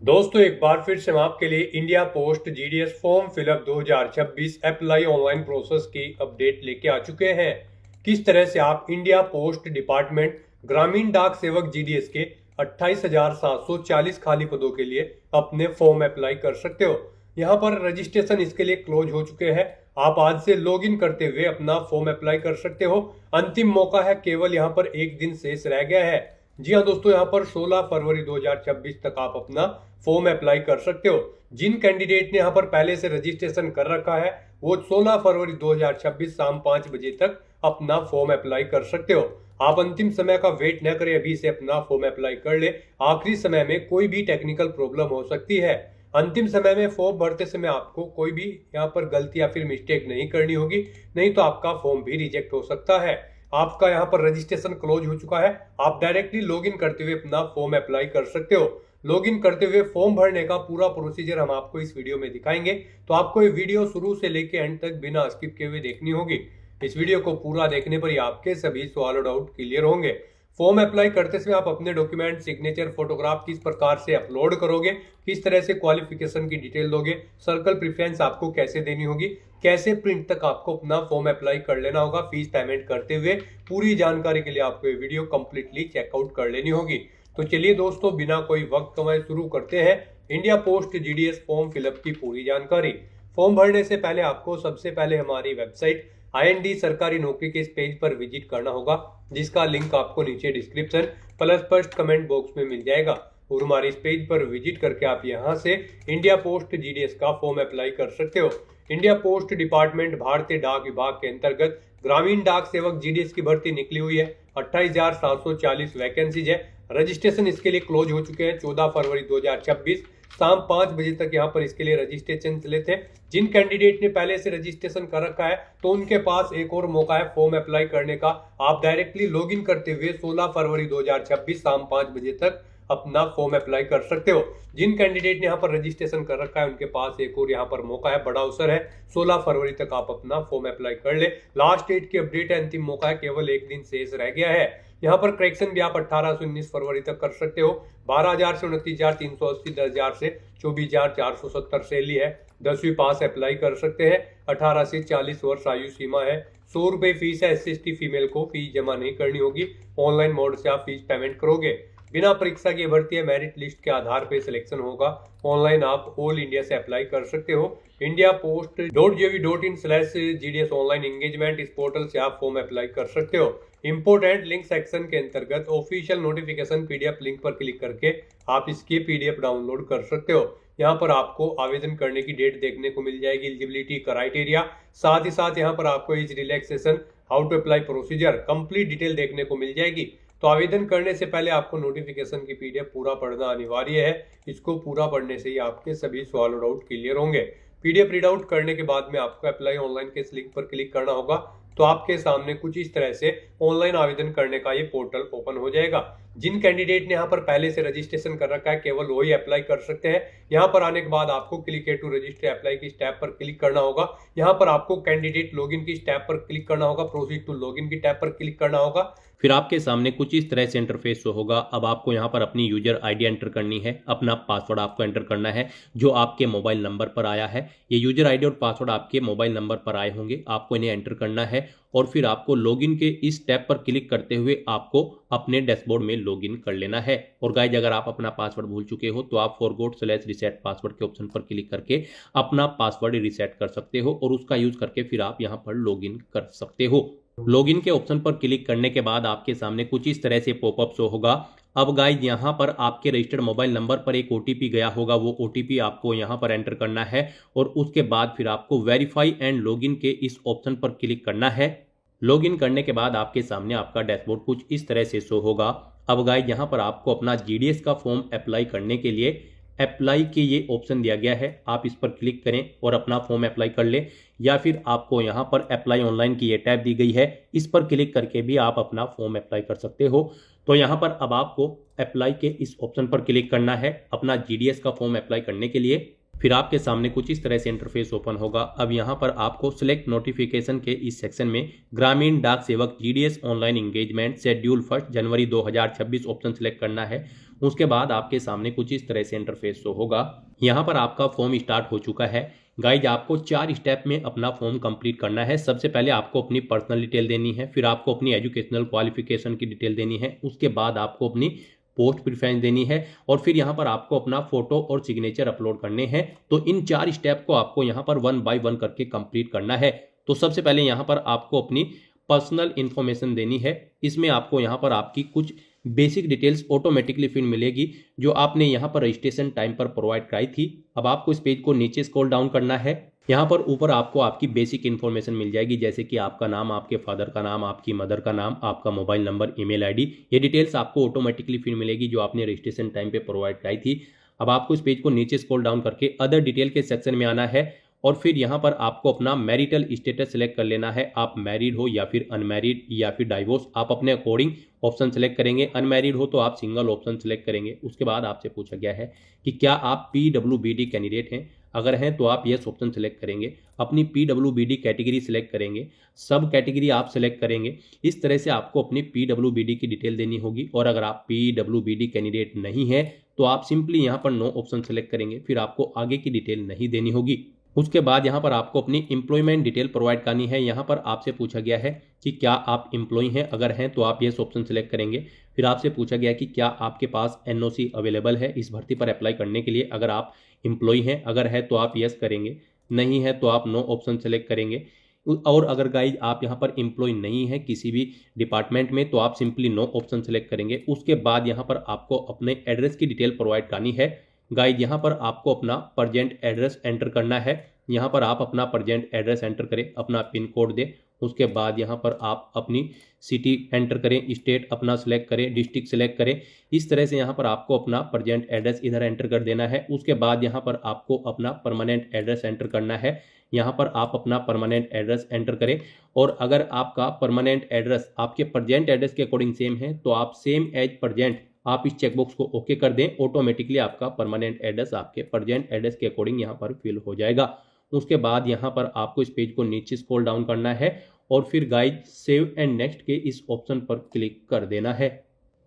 दोस्तों एक बार फिर से हम आपके लिए India post GDS form fill up 2026 apply online process की अपडेट लेके आ चुके हैं। किस तरह से आप इंडिया पोस्ट डिपार्टमेंट ग्रामीण डाक सेवक जीडीएस के 28,740 खाली पदों के लिए अपने फॉर्म अप्लाई कर सकते हो। यहाँ पर रजिस्ट्रेशन इसके लिए क्लोज हो चुके हैं। आप आज से लॉग इन करते हुए अपना फॉर्म अप्लाई कर सकते हो। अंतिम मौका है, केवल यहाँ पर एक दिन शेष रह गया है। जी हाँ दोस्तों, यहाँ पर 16 फरवरी 2026 तक आप अपना फॉर्म अप्लाई कर सकते हो। जिन कैंडिडेट ने यहाँ पर पहले से रजिस्ट्रेशन कर रखा है वो 16 फरवरी 2026 शाम 5 बजे तक अपना फॉर्म अप्लाई कर सकते हो। आप अंतिम समय का वेट न करें, अभी से अपना फॉर्म अप्लाई कर ले। आखिरी समय में कोई भी टेक्निकल प्रॉब्लम हो सकती है। अंतिम समय में फॉर्म भरते समय आपको कोई भी यहाँ पर गलती या फिर मिस्टेक नहीं करनी होगी, नहीं तो आपका फॉर्म भी रिजेक्ट हो सकता है। आपका यहाँ पर रजिस्ट्रेशन क्लोज हो चुका है। आप डायरेक्टली लॉगिन करते हुए अपना फॉर्म अप्लाई कर सकते हो। लॉगिन करते हुए फॉर्म भरने का पूरा प्रोसीजर हम आपको इस वीडियो में दिखाएंगे, तो आपको ये वीडियो शुरू से लेके एंड तक बिना स्किप किए हुए देखनी होगी। इस वीडियो को पूरा देखने पर ही आपके सभी सवाल और डाउट क्लियर होंगे। फॉर्म अप्लाई करते समय आप अपने डॉक्यूमेंट, सिग्नेचर, फोटोग्राफ किस प्रकार से अपलोड करोगे, किस तरह से क्वालिफिकेशन की डिटेल दोगे, सर्कल प्रेफरेंस आपको कैसे देनी होगी, कैसे प्रिंट तक आपको अपना फॉर्म अप्लाई कर लेना होगा, फीस पेमेंट करते हुए, पूरी जानकारी के लिए आपको ये वीडियो कंप्लीटली चेकआउट कर लेनी होगी। तो चलिए दोस्तों, बिना कोई वक्त गंवाए शुरू करते हैं India post GDS form fill up की पूरी जानकारी। फॉर्म भरने से पहले आपको सबसे पहले हमारी वेबसाइट IND सरकारी नौकरी के इस पेज पर विजिट करना होगा, जिसका लिंक आपको नीचे description plus first comment box में मिल जाएगा। और हमारे इस पेज पर विजिट करके आप यहां से इंडिया पोस्ट जीडीएस का फॉर्म अप्लाई कर सकते हो। इंडिया पोस्ट डिपार्टमेंट भारतीय डाक विभाग के अंतर्गत ग्रामीण डाक सेवक जीडीएस की भर्ती निकली हुई है। 28,740 वैकेंसीज है। रजिस्ट्रेशन इसके लिए क्लोज हो चुके हैं। 14 फरवरी 2026 शाम 5 बजे तक यहाँ पर इसके लिए रजिस्ट्रेशन चले थे। जिन कैंडिडेट ने पहले से रजिस्ट्रेशन कर रखा है तो उनके पास एक और मौका है फॉर्म अप्लाई करने का। आप डायरेक्टली लॉगिन करते हुए 16 फरवरी 2026 शाम 5 बजे तक अपना फॉर्म अप्लाई कर सकते हो। जिन कैंडिडेट ने यहाँ पर रजिस्ट्रेशन कर रखा है उनके पास एक और यहाँ पर मौका है, बड़ा अवसर है। 16 फरवरी तक आप अपना फॉर्म अप्लाई कर ले। लास्ट डेट की अपडेट है, अंतिम मौका है, केवल एक दिन शेष रह गया है। यहाँ पर करेक्शन भी आप 18 से 19 फरवरी तक कर सकते हो। 12,000 से 29,380, 10,000 से 24,470 सैलरी है। 10वीं पास अप्लाई कर सकते हैं। 18 से 40 वर्ष आयु सीमा है। 100 रुपए फीस है। SC/ST फीमेल को फीस जमा नहीं करनी होगी। ऑनलाइन मोड से आप फीस पेमेंट करोगे। बिना परीक्षा की भर्ती है। मेरिट लिस्ट के आधार पर सिलेक्शन होगा। ऑनलाइन आप ऑल इंडिया से अप्लाई कर सकते हो। indiapost.gov.in/GDS ऑनलाइन एंगेजमेंट, इस पोर्टल से आप फॉर्म अप्लाई कर सकते हो। इंपोर्टेंट लिंक सेक्शन के अंतर्गत ऑफिशियल नोटिफिकेशन PDF लिंक पर क्लिक करके आप इसकी PDF डाउनलोड कर सकते हो। यहाँ पर आपको आवेदन करने की डेट देखने को मिल जाएगी, एलिजिबिलिटी क्राइटेरिया, साथ ही साथ यहाँ पर आपको age relaxation, how to apply procedure, complete detail देखने को मिल जाएगी। तो आवेदन करने से पहले आपको नोटिफिकेशन की PDF पूरा पढ़ना अनिवार्य है। इसको पूरा पढ़ने से ही आपके सभी सवाल और डाउट क्लियर होंगे। PDF रीड आउट करने के बाद में आपको अप्लाई ऑनलाइन के इस लिंक पर क्लिक करना होगा। तो आपके सामने कुछ इस तरह से ऑनलाइन आवेदन करने का ये पोर्टल ओपन हो जाएगा। जिन कैंडिडेट ने यहाँ पर पहले से रजिस्ट्रेशन कर रखा है केवल वही अप्लाई कर सकते हैं। यहाँ पर आने के बाद आपको क्लिक है टू रजिस्टर अप्लाई की टैब पर क्लिक करना होगा। यहाँ पर आपको कैंडिडेट लॉगिन की टैब पर क्लिक करना होगा। प्रोसीड टू लॉगिन की टैब पर क्लिक करना होगा। फिर आपके सामने कुछ इस तरह से इंटरफेस शो होगा। अब आपको यहाँ पर अपनी यूजर आईडी एंटर करनी है, अपना पासवर्ड आपको एंटर करना है जो आपके मोबाइल नंबर पर आया है। ये यूजर आईडी और पासवर्ड आपके मोबाइल नंबर पर आए होंगे, आपको इन्हें एंटर करना है और फिर आपको लॉगिन के इस टैब पर क्लिक करते हुए आपको अपने डैशबोर्ड में लॉगिन कर लेना है। और गाइज, अगर आप अपना पासवर्ड भूल चुके हो तो आप फॉरगॉट/रीसेट पासवर्ड के ऑप्शन पर क्लिक करके अपना पासवर्ड रीसेट कर सकते हो और उसका यूज करके फिर आप यहाँ पर लॉगिन कर सकते हो। लॉगिन के ऑप्शन पर क्लिक करने के बाद आपके सामने कुछ इस तरह से पॉपअप शो होगा। अब गाइज, यहाँ पर आपके रजिस्टर्ड मोबाइल नंबर पर एक OTP गया होगा, वो OTP आपको यहाँ पर एंटर करना है और उसके बाद फिर आपको वेरीफाई एंड लॉगिन के इस ऑप्शन पर क्लिक करना है। लॉगिन करने के बाद आपके सामने आपका डैशबोर्ड कुछ इस तरह से शो होगा। अब गाइज, यहाँ पर आपको अपना GDS का फॉर्म अप्लाई करने के लिए अप्लाई के ये ऑप्शन दिया गया है, आप इस पर क्लिक करें और अपना फॉर्म अप्लाई कर लें, या फिर आपको यहाँ पर अप्लाई ऑनलाइन की ये टैब दी गई है, इस पर क्लिक करके भी आप अपना फॉर्म अप्लाई कर सकते हो। तो यहाँ पर अब आपको अप्लाई के इस ऑप्शन पर क्लिक करना है अपना GDS का फॉर्म अप्लाई करने के लिए। फिर आपके सामने कुछ इस तरह से इंटरफेस ओपन होगा। अब यहाँ पर आपको सिलेक्ट नोटिफिकेशन के इस सेक्शन में ग्रामीण डाक सेवक GDS ऑनलाइन एंगेजमेंट शेड्यूल 1 जनवरी 2026 ऑप्शन सिलेक्ट करना है उसके बाद आपके सामने कुछ इस तरह से इंटरफेस शो होगा। यहाँ पर आपका फॉर्म स्टार्ट हो चुका है। गाइज आपको 4 स्टेप में अपना फॉर्म कंप्लीट करना है। सबसे पहले आपको अपनी पर्सनल डिटेल देनी है, फिर आपको अपनी एजुकेशनल क्वालिफिकेशन की डिटेल देनी है, उसके बाद आपको अपनी पोस्ट प्रेफरेंस देनी है और फिर यहाँ पर आपको अपना फोटो और सिग्नेचर अपलोड करने हैं। तो इन 4 स्टेप को आपको यहाँ पर 1 बाय 1 करके कंप्लीट करना है। तो सबसे पहले यहाँ पर आपको अपनी पर्सनल इंफॉर्मेशन देनी है। इसमें आपको यहाँ पर आपकी कुछ बेसिक डिटेल्स ऑटोमेटिकली फिर मिलेगी जो आपने यहाँ पर रजिस्ट्रेशन टाइम पर प्रोवाइड कराई थी। अब आपको इस पेज को नीचे स्क्रॉल डाउन करना है। यहाँ पर ऊपर आपको आपकी बेसिक इन्फॉर्मेशन मिल जाएगी, जैसे कि आपका नाम, आपके फादर का नाम, आपकी मदर का नाम, आपका मोबाइल नंबर, ईमेल आईडी। ये डिटेल्स आपको ऑटोमेटिकली फिर मिलेगी जो आपने रजिस्ट्रेशन टाइम पे प्रोवाइड कराई थी। अब आपको इस पेज को नीचे स्क्रॉल डाउन करके अदर डिटेल के सेक्शन में आना है और फिर यहाँ पर आपको अपना मैरिटल स्टेटस सेलेक्ट कर लेना है। आप मैरिड हो या फिर अनमैरिड या फिर डाइवोर्स, आप अपने अकॉर्डिंग ऑप्शन सेलेक्ट करेंगे। अनमैरिड हो तो आप सिंगल ऑप्शन सेलेक्ट करेंगे। उसके बाद आपसे पूछा गया है कि क्या आप PWBD कैंडिडेट हैं। अगर हैं तो आप यस ऑप्शन सेलेक्ट करेंगे। अपनी PWBD कैटेगरी सेलेक्ट करेंगे। सब कैटेगरी आप सेलेक्ट करेंगे। इस तरह से आपको अपनी PWBD की डिटेल देनी होगी। और अगर आप PWBD कैंडिडेट नहीं है तो आप सिंपली यहाँ पर नो ऑप्शन सेलेक्ट करेंगे। फिर आपको आगे की डिटेल नहीं देनी होगी। उसके बाद यहाँ पर आपको अपनी एम्प्लॉयमेंट डिटेल प्रोवाइड करनी है। यहाँ पर आपसे पूछा गया है कि क्या आप एम्प्लॉय हैं। अगर हैं तो आप यस ऑप्शन सेलेक्ट करेंगे। फिर आपसे पूछा गया कि क्या आपके पास NOC अवेलेबल है इस भर्ती पर अप्लाई करने के लिए। अगर आप एम्प्लॉय हैं, अगर है तो आप यस करेंगे, नहीं है तो आप नो ऑप्शन सेलेक्ट करेंगे। और अगर गाइज आप यहाँ पर एम्प्लॉय नहीं है किसी भी डिपार्टमेंट में तो आप सिंपली नो ऑप्शन सेलेक्ट करेंगे। उसके बाद यहाँ पर आपको अपने एड्रेस की डिटेल प्रोवाइड करनी है। गाइज यहाँ पर आपको अपना प्रेजेंट एड्रेस एंटर करना है। यहाँ पर आप अपना प्रेजेंट एड्रेस एंटर करें, अपना पिन कोड दें। उसके बाद यहाँ पर आप अपनी सिटी एंटर करें, स्टेट अपना सेलेक्ट करें, डिस्ट्रिक्ट सेलेक्ट करें। इस तरह से यहाँ पर आपको अपना प्रेजेंट एड्रेस इधर एंटर कर देना है। उसके बाद यहाँ पर आपको अपना परमानेंट एड्रेस एंटर करना है। यहाँ पर आप अपना परमानेंट एड्रेस एंटर करें और अगर आपका परमानेंट एड्रेस आपके प्रेजेंट एड्रेस के अकॉर्डिंग सेम है तो आप सेम एज प्रेजेंट आप इस चेकबॉक्स को ओके कर दें। ऑटोमेटिकली आपका परमानेंट एड्रेस आपके प्रेजेंट एड्रेस के अकॉर्डिंग यहाँ पर फिल हो जाएगा। उसके बाद यहाँ पर आपको इस पेज को नीचे स्क्रॉल डाउन करना है और फिर गाइज सेव एंड नेक्स्ट के इस ऑप्शन पर क्लिक कर देना है।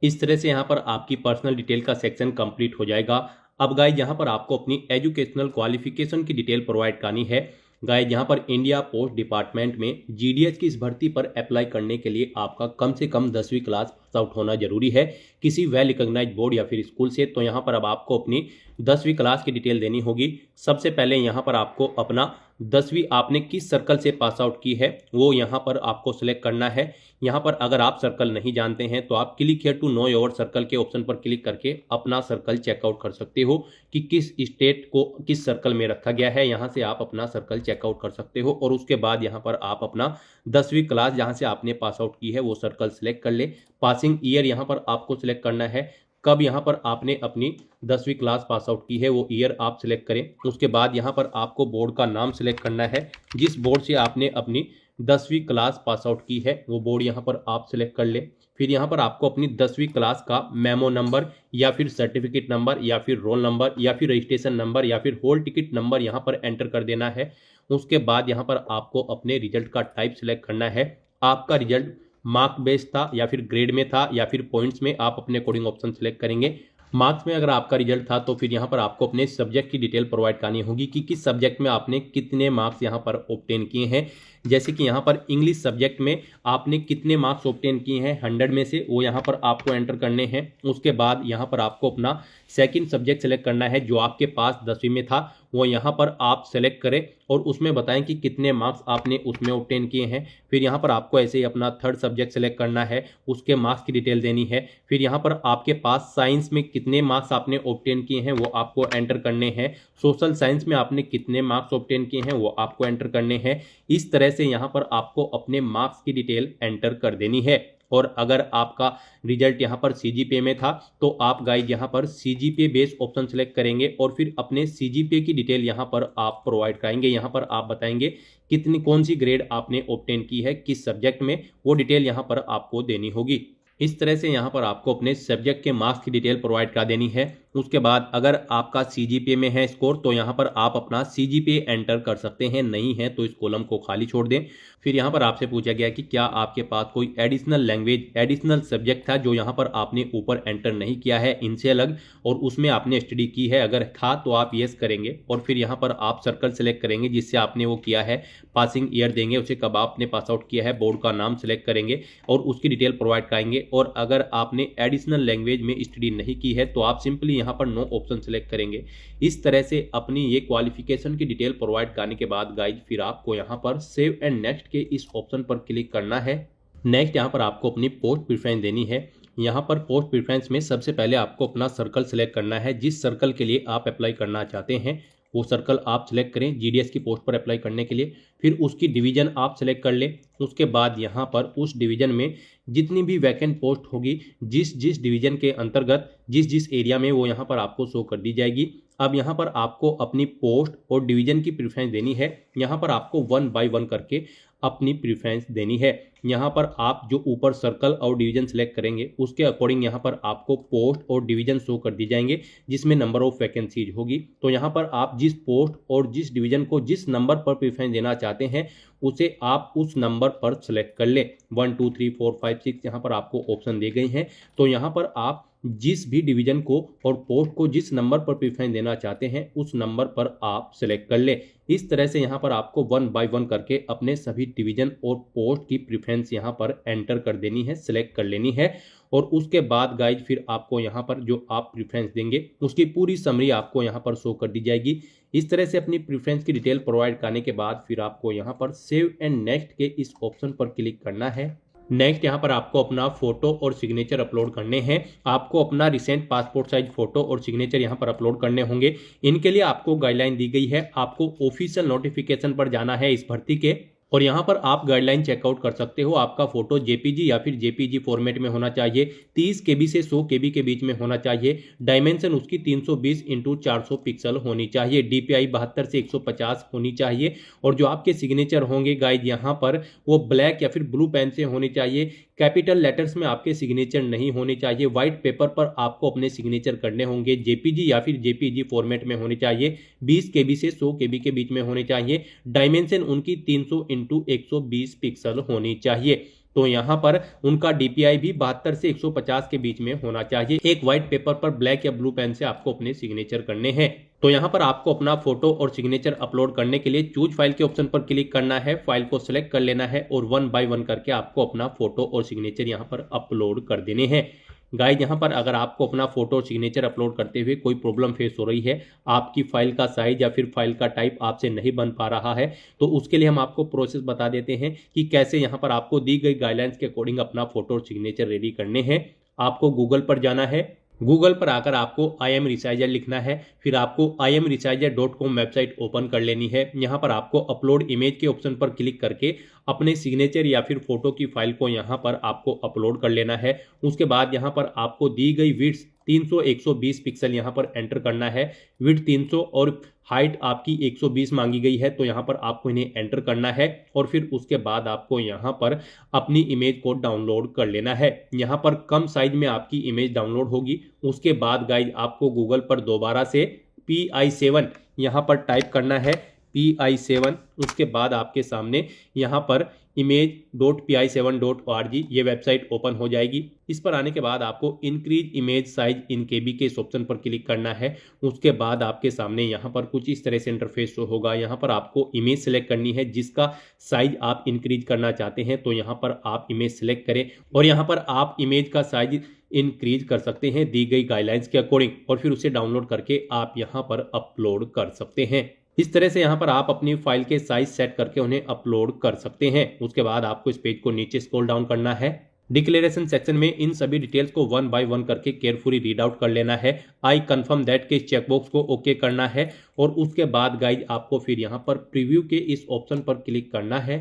इस तरह से यहाँ पर आपकी पर्सनल डिटेल का सेक्शन कंप्लीट हो जाएगा। अब गाइज यहाँ पर आपको अपनी एजुकेशनल क्वालिफिकेशन की डिटेल प्रोवाइड करनी है। गाइज यहाँ पर इंडिया पोस्ट डिपार्टमेंट में GDS की इस भर्ती पर अप्लाई करने के लिए आपका कम से कम 10वीं क्लास पास आउट होना जरूरी है किसी वेल रिकॉग्नाइज्ड बोर्ड या फिर स्कूल से। तो यहाँ पर अब आपको अपनी 10वीं क्लास की डिटेल देनी होगी। सबसे पहले यहाँ पर आपको अपना 10वीं आपने किस सर्कल से पास आउट की है वो यहाँ पर आपको सिलेक्ट करना है। यहाँ पर अगर आप सर्कल नहीं जानते हैं तो आप click here to know your circle के ऑप्शन पर क्लिक करके अपना सर्कल चेकआउट कर सकते हो कि किस स्टेट को किस सर्कल में रखा गया है। यहाँ से आप अपना सर्कल चेकआउट कर सकते हो और उसके बाद यहाँ पर आप अपना 10वीं क्लास जहाँ से आपने पास आउट की है वो सर्कल सिलेक्ट कर ले। पासिंग ईयर यहाँ पर आपको सिलेक्ट करना है, कब यहाँ पर आपने अपनी 10वीं क्लास पास आउट की है वो ईयर आप सिलेक्ट करें। उसके बाद यहाँ पर आपको बोर्ड का नाम सिलेक्ट करना है, जिस बोर्ड से आपने अपनी 10वीं क्लास पास आउट की है वो बोर्ड यहाँ पर आप सिलेक्ट कर ले। फिर यहाँ पर आपको अपनी 10वीं क्लास का मेमो नंबर या फिर सर्टिफिकेट नंबर या फिर रोल नंबर या फिर रजिस्ट्रेशन नंबर या फिर हॉल टिकट नंबर यहाँ पर एंटर कर देना है। उसके बाद यहाँ पर आपको अपने रिजल्ट का टाइप सिलेक्ट करना है। आपका रिजल्ट मार्क बेस्ड था या फिर ग्रेड में था या फिर पॉइंट्स में, आप अपने अकॉर्डिंग ऑप्शन सेलेक्ट करेंगे। मार्क्स में अगर आपका रिजल्ट था तो फिर यहाँ पर आपको अपने सब्जेक्ट की डिटेल प्रोवाइड करनी होगी कि किस सब्जेक्ट में आपने कितने मार्क्स यहाँ पर ऑब्टेन किए हैं। जैसे कि यहाँ पर इंग्लिश सब्जेक्ट में आपने कितने मार्क्स ऑब्टेन किए हैं 100 में से, वो यहाँ पर आपको एंटर करने हैं। उसके बाद यहाँ पर आपको अपना सेकंड सब्जेक्ट सेलेक्ट करना है जो आपके पास 10वीं में था, वो यहाँ पर आप सेलेक्ट करें और उसमें बताएं कि कितने मार्क्स आपने उसमें ऑब्टेन किए हैं। फिर यहाँ पर आपको ऐसे ही अपना थर्ड सब्जेक्ट सेलेक्ट करना है, उसके मार्क्स की डिटेल देनी है। फिर यहाँ पर आपके पास साइंस में कितने मार्क्स आपने ऑब्टेन किए हैं वो आपको एंटर करने हैं। सोशल साइंस में आपने कितने मार्क्स ऑब्टेन किए हैं वो आपको एंटर करने हैं। इस तरह से यहाँ पर आपको अपने मार्क्स की डिटेल एंटर कर देनी है। और अगर आपका रिजल्ट यहाँ पर CGPA में था तो आप गाइज यहाँ पर CGPA बेस्ड ऑप्शन सेलेक्ट करेंगे और फिर अपने CGPA की डिटेल यहाँ पर आप प्रोवाइड कराएंगे। यहाँ पर आप बताएंगे कितनी कौन सी ग्रेड आपने ऑब्टेन की है किस सब्जेक्ट में, वो डिटेल यहाँ पर आपको देनी होगी। इस तरह से यहाँ पर आपको अपने सब्जेक्ट के मार्क्स की डिटेल प्रोवाइड करा देनी है। उसके बाद अगर आपका CGPA में है स्कोर तो यहाँ पर आप अपना CGPA एंटर कर सकते हैं, नहीं है तो इस कॉलम को खाली छोड़ दें। फिर यहाँ पर आपसे पूछा गया कि क्या आपके पास कोई एडिशनल लैंग्वेज, एडिशनल सब्जेक्ट था जो यहाँ पर आपने ऊपर एंटर नहीं किया है इनसे अलग, और उसमें आपने स्टडी की है, अगर था तो आप यस करेंगे और फिर यहाँ पर आप सर्कल सेलेक्ट करेंगे जिससे आपने वो किया है, पासिंग ईयर देंगे, उसे कब आपने पास आउट किया है, बोर्ड का नाम सेलेक्ट करेंगे और उसकी डिटेल प्रोवाइड कराएंगे। और अगर आपने एडिशनल लैंग्वेज में स्टडी नहीं की है तो आप सिंपली यहाँ पर नो ऑप्शन सेलेक्ट करेंगे। इस तरह से अपनी ये क्वालिफिकेशन की डिटेल प्रोवाइड करने के बाद गाइज फिर आपको यहाँ पर सेव एंड नेक्स्ट के इस ऑप्शन पर क्लिक करना है। नेक्स्ट यहाँ पर आपको अपनी पोस्ट प्रेफरेंस देनी है। यहाँ पर पोस्ट प्रेफरेंस में सबसे पहले आपको अपना सर्कल सेलेक्ट करना है, जिस सर्कल के लिए आप अप्लाई करना चाहते हैं वो सर्कल आप सिलेक्ट करें GDS की पोस्ट पर अप्लाई करने के लिए। फिर उसकी डिवीजन आप सिलेक्ट कर लें। उसके बाद यहाँ पर उस डिवीजन में जितनी भी वैकेंट पोस्ट होगी, जिस जिस डिवीजन के अंतर्गत जिस जिस एरिया में, वो यहाँ पर आपको शो कर दी जाएगी। अब यहाँ पर आपको अपनी पोस्ट और डिवीजन की प्रेफरेंस देनी है। यहाँ पर आपको 1 बाय 1 करके अपनी प्रेफरेंस देनी है। यहाँ पर आप जो ऊपर सर्कल और डिवीजन सेलेक्ट करेंगे उसके अकॉर्डिंग यहाँ पर आपको पोस्ट और डिवीजन शो कर दी जाएंगे जिसमें नंबर ऑफ वैकेंसीज होगी। तो यहाँ पर आप जिस पोस्ट और जिस डिवीजन को जिस नंबर पर प्रेफरेंस देना चाहते हैं उसे आप उस नंबर पर सेलेक्ट कर लें। 1 2 3 4 5 6 यहाँ पर आपको ऑप्शन दे गए हैं। तो यहाँ पर आप जिस भी डिवीजन को और पोस्ट को जिस नंबर पर प्रेफरेंस देना चाहते हैं उस नंबर पर आप सेलेक्ट कर लें। इस तरह से यहाँ पर आपको 1 बाय 1 करके अपने सभी डिवीजन और पोस्ट की प्रेफरेंस यहाँ पर एंटर कर देनी है, सेलेक्ट कर लेनी है। और उसके बाद गाइज फिर आपको यहाँ पर जो आप प्रेफरेंस देंगे उसकी पूरी समरी आपको यहाँ पर शो कर दी जाएगी। इस तरह से अपनी प्रेफरेंस की डिटेल प्रोवाइड करने के बाद फिर आपको यहाँ पर सेव एंड नेक्स्ट के इस ऑप्शन पर क्लिक करना है। नेक्स्ट यहाँ पर आपको अपना फोटो और सिग्नेचर अपलोड करने हैं। आपको अपना रिसेंट पासपोर्ट साइज फोटो और सिग्नेचर यहाँ पर अपलोड करने होंगे। इनके लिए आपको गाइडलाइन दी गई है। आपको ऑफिशियल नोटिफिकेशन पर जाना है इस भर्ती के और यहाँ पर आप गाइडलाइन चेकआउट कर सकते हो। आपका फोटो JPG या फिर JPG फॉर्मेट में होना चाहिए, 30 KB से 100 KB के बीच में होना चाहिए, डायमेंशन उसकी 320 × 400 पिक्सल होनी चाहिए, DPI 72 से 150 होनी चाहिए और जो आपके सिग्नेचर होंगे गाइड यहाँ पर वो ब्लैक या फिर ब्लू पेन से होने चाहिए। कैपिटल लेटर्स में आपके सिग्नेचर नहीं होने चाहिए। व्हाइट पेपर पर आपको अपने सिग्नेचर करने होंगे। JPG या फिर JPG फॉर्मेट में होने चाहिए, 20 KB से 100 KB के बीच में होने चाहिए, डायमेंशन उनकी 300 × 120 पिक्सल होनी चाहिए। तो यहाँ पर उनका DPI भी 72 से 150 के बीच में होना चाहिए। एक व्हाइट पेपर पर ब्लैक या ब्लू पेन से आपको अपने सिग्नेचर करने हैं। तो यहाँ पर आपको अपना फोटो और सिग्नेचर अपलोड करने के लिए चूज फाइल के ऑप्शन पर क्लिक करना है, फाइल को सिलेक्ट कर लेना है और 1 बाय 1 करके आपको अपना फोटो और सिग्नेचर यहाँ पर अपलोड कर देने हैं। गाइज यहाँ पर अगर आपको अपना फोटो और सिग्नेचर अपलोड करते हुए कोई प्रॉब्लम फेस हो रही है, आपकी फाइल का साइज या फिर फाइल का टाइप आपसे नहीं बन पा रहा है, तो उसके लिए हम आपको प्रोसेस बता देते हैं कि कैसे यहाँ पर आपको दी गई गाइडलाइंस के अकॉर्डिंग अपना फोटो और सिग्नेचर रेडी करने हैं। आपको गूगल पर जाना है। गूगल पर आकर आपको IMResizer लिखना है। फिर आपको IMResizer.com वेबसाइट ओपन कर लेनी है। यहाँ पर आपको अपलोड इमेज के ऑप्शन पर क्लिक करके अपने सिग्नेचर या फिर फोटो की फाइल को यहाँ पर आपको अपलोड कर लेना है। उसके बाद यहाँ पर आपको दी गई विड्थ 300-120 पिक्सल यहाँ पर एंटर करना है। विड्थ 300 और हाइट आपकी 120 मांगी गई है, तो यहाँ पर आपको इन्हें एंटर करना है और फिर उसके बाद आपको यहाँ पर अपनी इमेज को डाउनलोड कर लेना है। यहाँ पर कम साइज में आपकी इमेज डाउनलोड होगी। उसके बाद गाइज आपको गूगल पर दोबारा से PI7 यहाँ पर टाइप करना है, PI7। उसके बाद आपके सामने यहाँ पर image.pi7.org ये वेबसाइट ओपन हो जाएगी। इस पर आने के बाद आपको increase image size in KB के इस ऑप्शन पर क्लिक करना है। उसके बाद आपके सामने यहाँ पर कुछ इस तरह से इंटरफेस शो होगा। यहाँ पर आपको इमेज सेलेक्ट करनी है जिसका साइज आप इंक्रीज करना चाहते हैं, तो यहाँ पर आप इमेज सेलेक्ट करें और यहाँ पर आप इमेज का साइज इंक्रीज कर सकते हैं दी गई गाइडलाइंस के अकॉर्डिंग और फिर उसे डाउनलोड करके आप यहाँ पर अपलोड कर सकते हैं। इस तरह से यहाँ पर आप अपनी फाइल के साइज सेट करके उन्हें अपलोड कर सकते हैं। उसके बाद आपको इस पेज को नीचे स्क्रॉल डाउन करना है। डिक्लेरेशन सेक्शन में इन सभी डिटेल्स को 1 बाय 1 करके केयरफुली रीड आउट कर लेना है। आई कन्फर्म दैट के चेकबॉक्स को ओके करना है और उसके बाद गाइज आपको फिर यहाँ पर प्रीव्यू के इस ऑप्शन पर क्लिक करना है।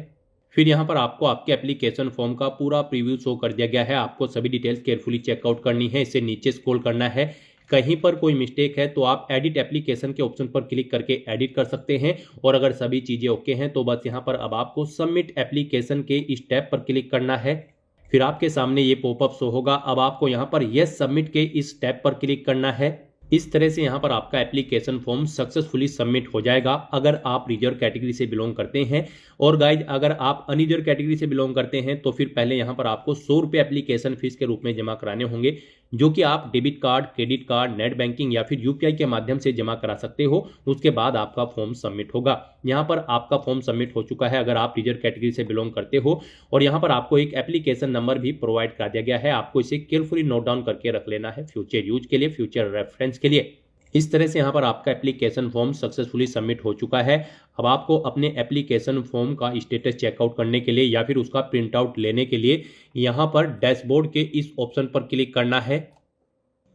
फिर यहाँ पर आपको आपके एप्लीकेशन फॉर्म का पूरा प्रीव्यू शो कर दिया गया है। आपको सभी डिटेल्स केयरफुली चेकआउट करनी है। इसे नीचे स्क्रॉल करना है। कहीं पर कोई मिस्टेक है तो आप एडिट एप्लीकेशन के ऑप्शन पर क्लिक करके एडिट कर सकते हैं और अगर सभी चीज़ें ओके हैं तो बस यहाँ पर अब आपको सबमिट एप्लीकेशन के इस टैब पर क्लिक करना है। फिर आपके सामने ये पॉपअप शो होगा। अब आपको यहाँ पर यस सबमिट के इस टैब पर क्लिक करना है। इस तरह से यहाँ पर आपका एप्लीकेशन फॉर्म सक्सेसफुली सबमिट हो जाएगा अगर आप रिजर्व कैटेगरी से बिलोंग करते हैं। और गाइज अगर आप अनरिजर्व कैटेगरी से बिलोंग करते हैं तो फिर पहले यहाँ पर आपको 100 रुपये एप्लीकेशन फीस के रूप में जमा कराने होंगे, जो कि आप debit card, credit card, net banking या फिर यूपीआई के माध्यम से जमा करा सकते हो। उसके बाद आपका फॉर्म सबमिट होगा। यहाँ पर आपका फॉर्म सबमिट हो चुका है अगर आप रिजर्व कैटेगरी से बिलोंग करते हो। और यहाँ पर आपको एक एप्लीकेशन नंबर भी प्रोवाइड करा दिया गया है, आपको इसे केयरफुली नोट डाउन करके रख लेना है फ्यूचर यूज के लिए, फ्यूचर रेफरेंस के लिए। इस तरह से यहाँ पर आपका एप्लीकेशन फॉर्म सक्सेसफुली सबमिट हो चुका है। अब आपको अपने एप्लीकेशन फॉर्म का स्टेटस चेकआउट करने के लिए या फिर उसका प्रिंट आउट लेने के लिए यहाँ पर डैशबोर्ड के इस ऑप्शन पर क्लिक करना है।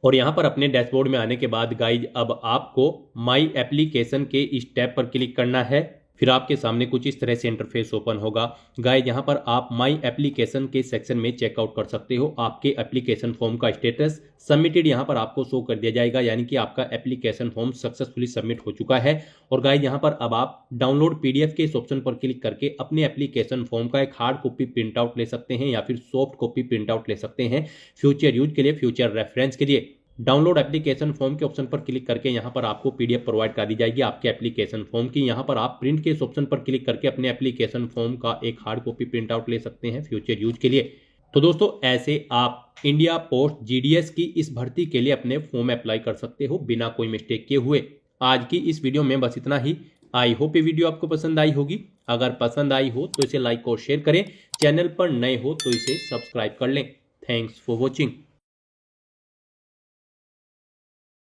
और यहाँ पर अपने डैशबोर्ड में आने के बाद गाइज अब आपको माई एप्लीकेशन के इस टैब पर क्लिक करना है। फिर आपके सामने कुछ इस तरह से इंटरफेस ओपन होगा। गाइज यहाँ पर आप माई एप्लीकेशन के सेक्शन में चेकआउट कर सकते हो। आपके एप्लीकेशन फॉर्म का स्टेटस सबमिटेड यहाँ पर आपको शो कर दिया जाएगा, यानी कि आपका एप्लीकेशन फॉर्म सक्सेसफुली सबमिट हो चुका है। और गाइज यहाँ पर अब आप डाउनलोड पीडीएफ के इस ऑप्शन पर क्लिक करके अपने एप्लीकेशन फॉर्म का एक हार्ड कॉपी प्रिंट आउट ले सकते हैं या फिर सॉफ्ट कॉपी प्रिंट आउट ले सकते हैं फ्यूचर यूज के लिए, फ्यूचर रेफरेंस के लिए। डाउनलोड एप्लीकेशन फॉर्म के ऑप्शन पर क्लिक करके यहाँ पर आपको पीडीएफ प्रोवाइड कर दी जाएगी आपके एप्लीकेशन फॉर्म की। यहाँ पर आप प्रिंट के इस ऑप्शन पर क्लिक करके अपने एप्लीकेशन फॉर्म का एक हार्ड कॉपी प्रिंट आउट ले सकते हैं फ्यूचर यूज के लिए। तो दोस्तों ऐसे आप इंडिया पोस्ट जीडीएस की इस भर्ती के लिए अपने फॉर्म अप्लाई कर सकते हो बिना कोई मिस्टेक किए हुए। आज की इस वीडियो में बस इतना ही। आई होप ये वीडियो आपको पसंद आई होगी। अगर पसंद आई हो तो इसे लाइक और शेयर करें, चैनल पर नए हो तो इसे सब्सक्राइब कर लें। Thanks for watching.